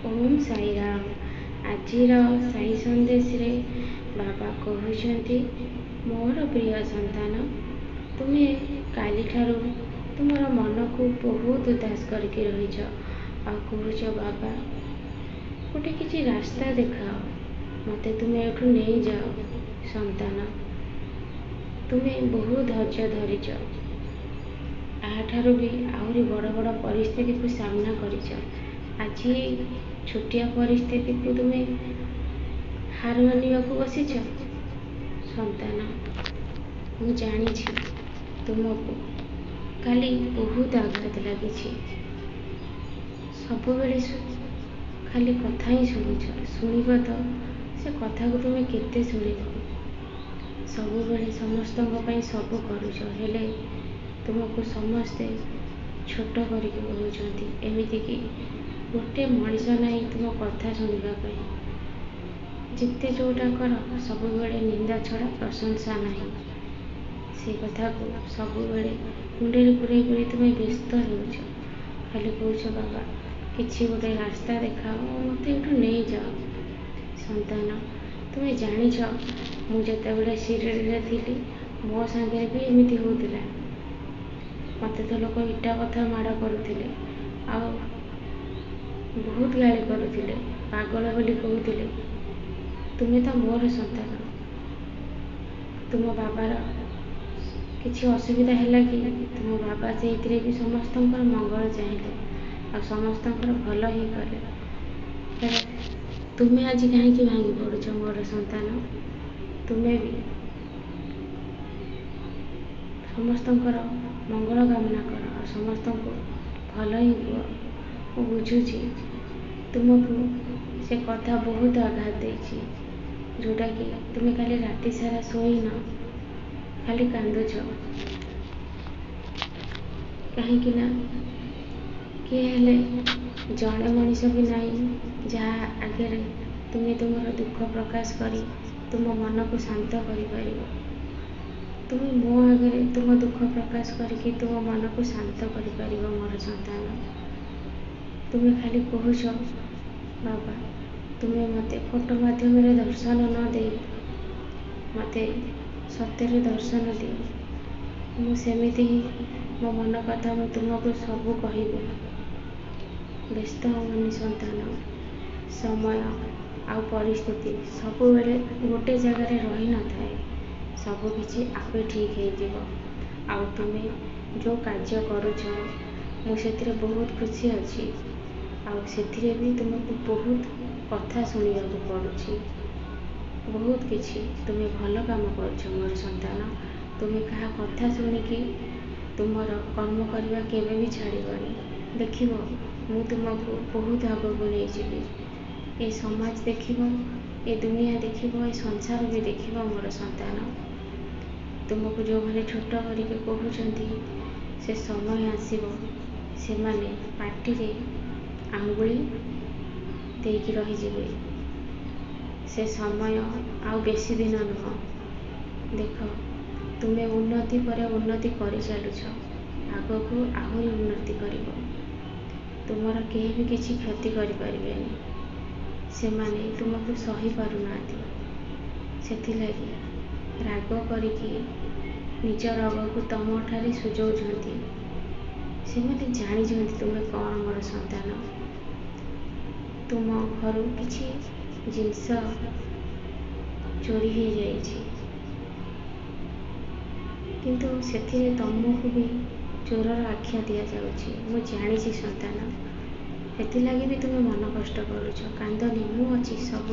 ओम साई राम। आजिर साई संदेश रे बाबा कहते मोर प्रिय संतान तुम्हें काली ठारू तुमर मन को बहुत उदास करके रहीच आ कहूच बाबा गोटे किसी रास्ता देखाओ मते तुम्हें एठू नहीं जाओ संतान तुम्हें बहुत धैर्य धरीच आठारू भी आहरी बड़ बड़ परिस्थिति को सामना करिच आज छोटिया परिस्थिति को तुम्हें हार मानिबा को बसीच संतान मु जानी तुमको काली बहुत आघात लगी सब बेले खाली कथा ही शुणुब तो से कथा को तुम्हें केते शुणिब सब बेले समस्त सब करुच हेले तुमको समस्ते छोट करके कहते एमती कि गोटे मनीष नहीं तुम कथा शुणा जिते जोटा कर सब बेले निंदा छड़ा प्रशंसा नहीं से कथा को सब बेले मुंडे पूरे पूरे तुम्हें व्यस्त हो खाली कह बाबा किसी गोटे रास्ता देखाओ मत एठू नहीं जाओ संतान तुम्हें जानिछ मुझे बड़े सिरियल थी मो सांगे भी एमती होता मत तो लोग इटा कथा माड़ करुले आ बहुत गाड़ी करुले पागल बोली कहते तुम्हें तो मोर संतान तुम बाबार किसी असुविधा है कि तुम बाबा से भी समस्त मंगल चाहिए आ समस्त भल ही कले तुम्हें आज कहीं भांगी पड़ुच मोर संतान तुम्हें भी समस्त मंगल कामना कर और समस्त को भल ही कह बुझुची तुमको से कथा बहुत आघात देछि जोटा कि तुम्हें खाली राति सारा शोन खाली कांदुच कहीं किए हेले जड़े मनीष भी नहीं जहाँ आगे तुम्हें तुम दुख प्रकाश करी तुम मन को शांत कर तुम्हें मो आगे तुम दुख प्रकाश करके तुम मन को शांत कर मोर संतान तुम्हें खाली कहूच बाबा तुम्हें मत फोटो माध्यम दर्शन न दे मते सत्य दर्शन दियो मुझे मो मन कथा मैं तुमको सब कह व्यस्त होनी संतान समय आ परिस्थिति सब बेले गोटे जगार रही न थाए सबकि आपे ठीक हो तुम्हें जो कार्य करुच मुझे बहुत खुशी अच्छी आथिरे भी तुमको बहुत कथा शुणा पड़ुछि बहुत किछि तुम्हें भल काम कर मोर संतान तुम्हें क्या कथा शुणिकी तुमर कर्म करवा केवे भी छाड़बनी देख मु तुमको बहुत आगक नहीं जीवी ये समाज देख ये दुनिया देख ये संसार भी देख मोर संतान तुमको जो मैंने छोट करके कहते से समय आसब से माने पार्टी आंगुली देकी रही से समय आउ बेसी दिन नुह देख तुम्हें उन्नति पर उन्नति कर चलुछ आग को आहरी उन्नति कर तुमर कहीं भी किसी क्षति करें से माने तुमको सही पारना से राग करके निजर अग को तुम ठारे सुझाऊँच से मैंने जानी तुम्हें कौन मोर संतान तुम घर किसी जिनस चोरी हो जाइए किंतु से तुमको भी चोरर आख्या दि जाऊँगी मु जानी संतान से भी तुम्हें मन कष्ट करुच कांदनी मु अच्छी सब